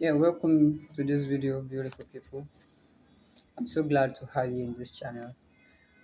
Yeah, welcome to this video, beautiful people. I'm so glad to have you in this channel.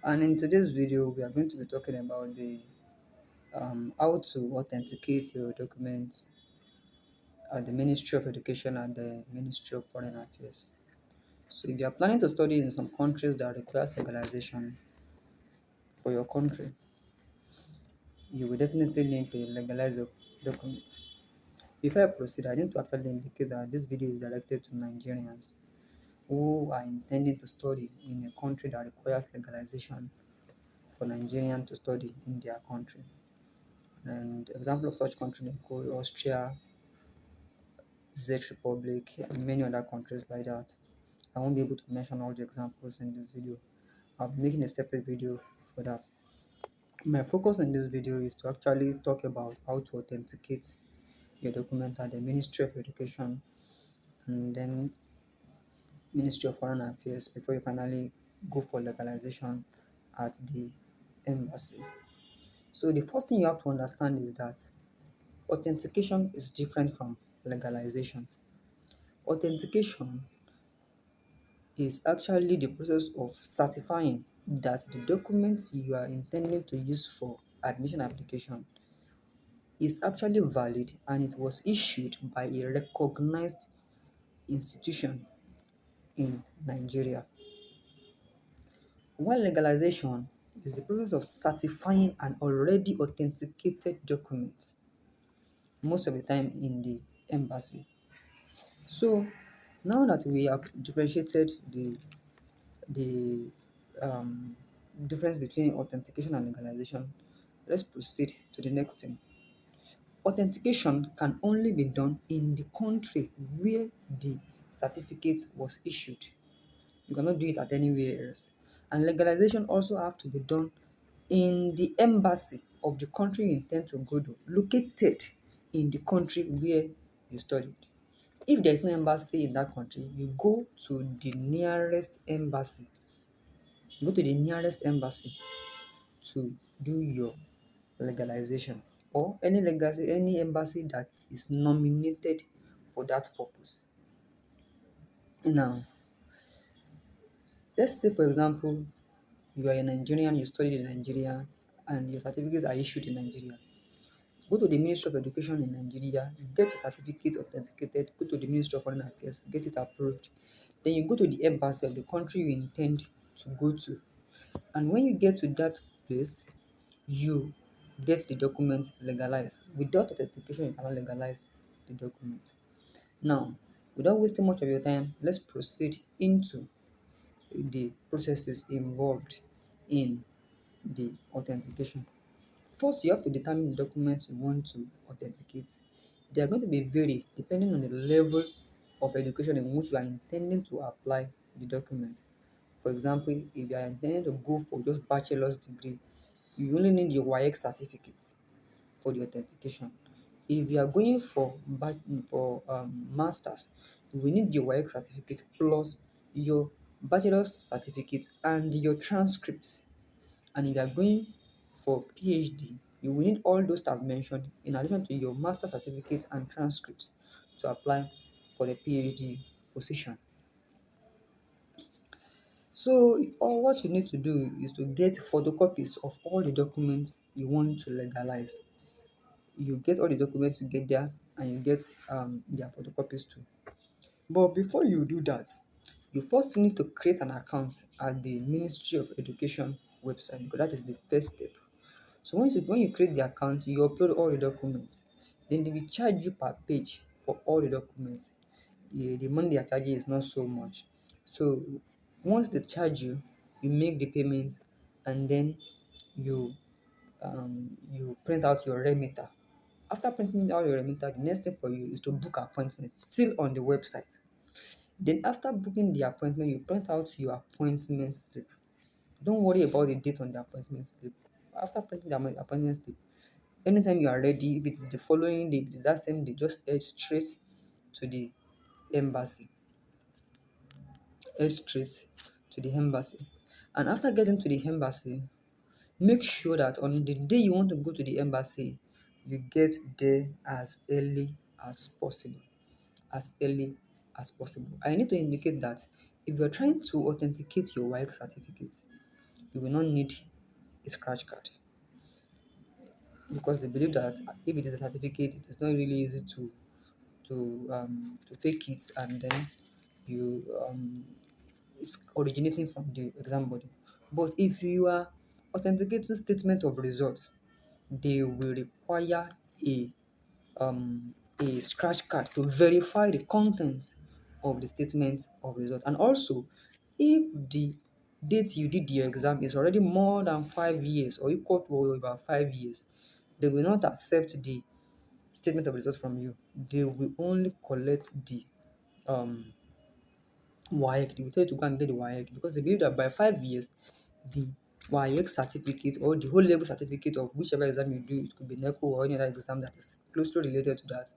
And in today's video, we are going to be talking about the how to authenticate your documents at the Ministry of Education and the Ministry of Foreign Affairs. So, if you are planning to study in some countries that requires legalization for your country, you will definitely need to legalize your documents. Before I proceed, I need to actually indicate that this video is directed to Nigerians who are intending to study in a country that requires legalization for Nigerians to study in their country. And example of such countries include Austria, Czech Republic, and many other countries like that. I won't be able to mention all the examples in this video. I'll be making a separate video for that. My focus in this video is to actually talk about how to authenticate your document at the Ministry of Education and then Ministry of Foreign Affairs before you finally go for legalization at the embassy. So the first thing you have to understand is that authentication is different from legalization. Authentication is actually the process of certifying that the documents you are intending to use for admission application is actually valid and it was issued by a recognized institution in Nigeria. While legalization is the process of certifying an already authenticated document, most of the time in the embassy. So now that we have differentiated the difference between authentication and legalization, let's proceed to the next thing. Authentication can only be done in the country where the certificate was issued. You cannot do it at anywhere else. And legalization also have to be done in the embassy of the country you intend to go to, located in the country where you studied. If there is no embassy in that country, you go to the nearest embassy. Go to the nearest embassy to do your legalization or any embassy that is nominated for that purpose. Now, let's say for example, you are a Nigerian, you studied in Nigeria, and your certificates are issued in Nigeria. Go to the Ministry of Education in Nigeria, get your certificate authenticated, go to the Ministry of Foreign Affairs, get it approved. Then you go to the embassy of the country you intend to go to. And when you get to that place, you get the document legalized. Without authentication, you cannot legalize the document. Now, without wasting much of your time, let's proceed into the processes involved in the authentication. First, you have to determine the documents you want to authenticate. They are going to be varied depending on the level of education in which you are intending to apply the document. For example, if you are intending to go for just bachelor's degree, you only need your WAEC certificate for the authentication. If you are going for masters, you will need your WAEC certificate plus your bachelor's certificate and your transcripts. And if you are going for PhD, you will need all those I've mentioned in addition to your master certificate and transcripts to apply for the PhD position. So all what you need to do is to get photocopies of all the documents you want to legalize. You get all the documents you get there and you get their photocopies too. But before you do that, you first need to create an account at the Ministry of Education website because that is the first step. So when you create the account, you upload all the documents. Then they will charge you per page for all the documents. The money they are charging is not so much. So once they charge you, you make the payment and then you you print out your remitter. After printing out your remitter, the next step for you is to book appointment still on the website. Then after booking the appointment, you print out your appointment slip. Don't worry about the date on the appointment slip. After printing the appointment slip, anytime you are ready, if it is the following day, if it is that same day, just head straight to the embassy. Head straight to the embassy. And after getting to the embassy, make sure that on the day you want to go to the embassy, you get there as early as possible. As early as possible. I need to indicate that if you're trying to authenticate your WAEC certificate, you will not need a scratch card, because they believe that if it is a certificate, it is not really easy to fake it, and then you it's originating from the exam body. But if you are authenticating statement of results, they will require a um, a scratch card to verify the content of the statement of result. And also, if the date you did the exam is already more than 5 years or equal to about 5 years, they will not accept the statement of results from you. They will only collect the um WAEC. They will tell you to go and get the WAEC, because they believe that by 5 years, the WAEC certificate or the whole level certificate of whichever exam you do, it could be NECO or any other exam that is closely related to that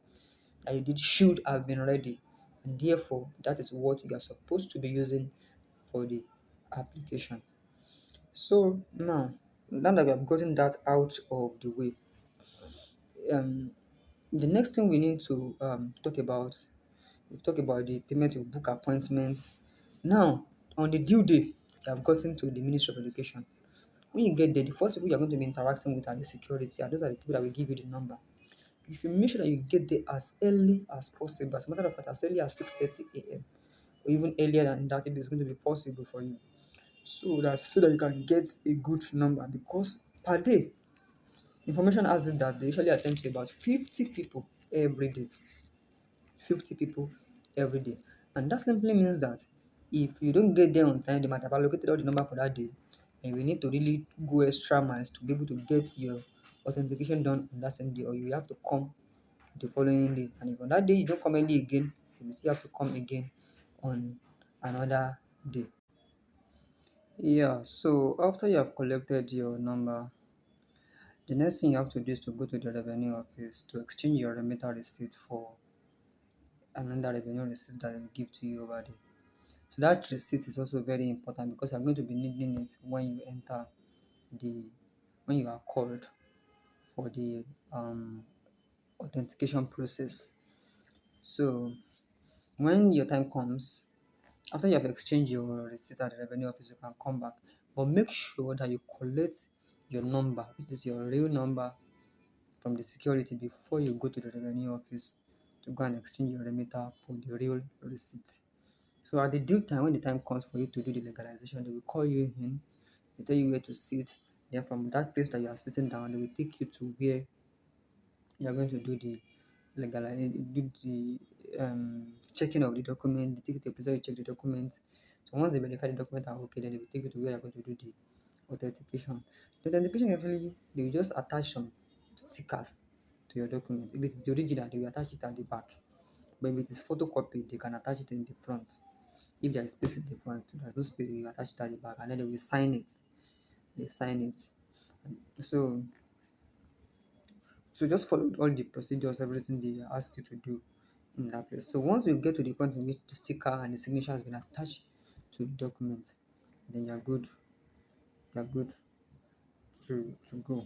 you did, should have been ready. And therefore, that is what you are supposed to be using for the application. So now that we have gotten that out of the way, um, the next thing we need to talk about, we've talked about the payment of book appointments. Now, on the due day, you have gotten to the Ministry of Education. When you get there, the first people you're going to be interacting with are the security, and those are the people that will give you the number. You should make sure that you get there as early as possible. As a matter of fact, as early as 6:30 a.m. or even earlier than that, if it's going to be possible for you. So that you can get a good number, because per day, information has it that they usually attend to about 50 people every day. 50 people every day. And that simply means that if you don't get there on time, they might have allocated all the number for that day, and you need to really go extra miles to be able to get your authentication done on that same day, or you have to come the following day. And if on that day you don't come early again, you will still have to come again on another day. Yeah, so after you have collected your number, the next thing you have to do is to go to the revenue office to exchange your remitter receipt for another revenue receipt that they will give to you over there. So that receipt is also very important, because you're going to be needing it when you enter the when you are called for the authentication process. So when your time comes, after you have exchanged your receipt at the revenue office, you can come back. But make sure that you collect your number, which is your real number, from the security before you go to the revenue office to go and exchange your remitter for the real receipt. So at the due time, when the time comes for you to do the legalization, they will call you in, they tell you where to sit. Then from that place that you are sitting down, they will take you to where you are going to do the do the checking of the document. They take you to a place where you check the documents. So once they verify the document are okay, then they will take you to where you are going to do the authentication. The authentication, actually, they will just attach some stickers to your document. If it is the original, they will attach it at the back. But if it is photocopy, they can attach it in the front. If there is space in the front, there's no space, you attach it at the back, and then they will sign it. They sign it. So so just follow all the procedures, everything they ask you to do in that place. So once you get to the point in which the sticker and the signature has been attached to the document, then you're good to go.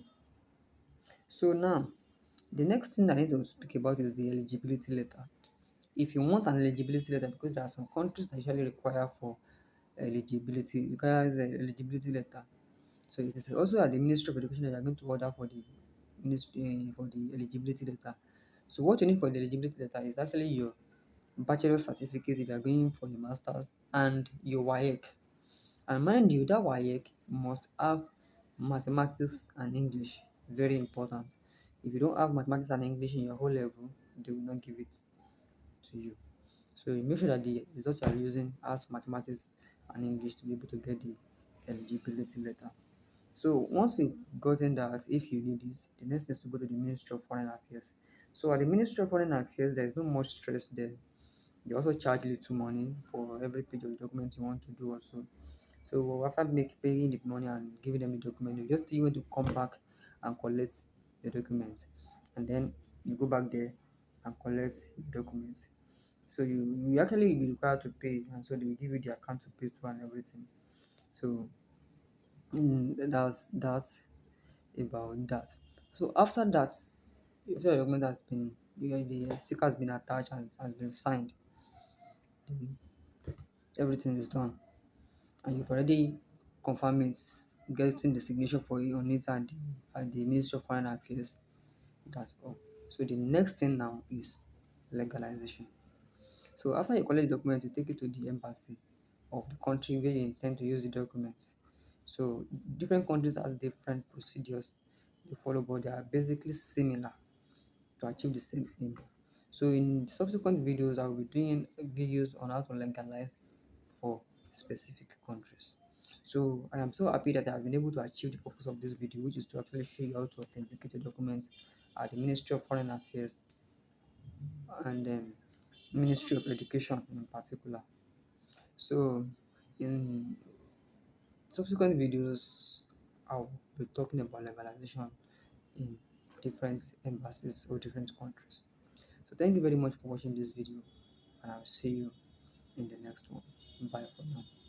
So now, the next thing I need to speak about is the eligibility letter. If you want an eligibility letter, because there are some countries that usually requires an eligibility letter. So it is also at the Ministry of Education that you are going to order for the ministry for the eligibility letter. So what you need for the eligibility letter is actually your bachelor's certificate if you are going for your master's, and your WAEC. And mind you, that WAEC must have mathematics and English. Very important. If you don't have mathematics and English in your whole level, they will not give it to you. So you make sure that the result you are using has mathematics and English to be able to get the eligibility letter. So once you've gotten that, if you need this, the next is to go to the Ministry of Foreign Affairs. So at the Ministry of Foreign Affairs, there is no much stress there. They also charge little money for every page of the document you want to do also. So after paying the money and giving them the document, you want to come back and collect your documents. And then you go back there and collect your documents. So you actually will be required to pay, and so they will give you the account to pay to and everything. So that's about that. So after that, after the document has been the sticker has been attached and has been signed, then everything is done, and you've already confirmed it, getting the signature for you on it at the Ministry of Foreign Affairs. That's all. So the next thing now is legalization. So after you collect the document, you take it to the embassy of the country where you intend to use the documents. So different countries has different procedures they follow, but they are basically similar to achieve the same aim. So in subsequent videos, I will be doing videos on how to legalize for specific countries. So I am so happy that I have been able to achieve the purpose of this video, which is to actually show you how to authenticate your documents at the Ministry of Foreign Affairs and then Ministry of Education in particular. So in subsequent videos, I'll be talking about legalization in different embassies or different countries. So thank you very much for watching this video, and I'll see you in the next one. Bye for now.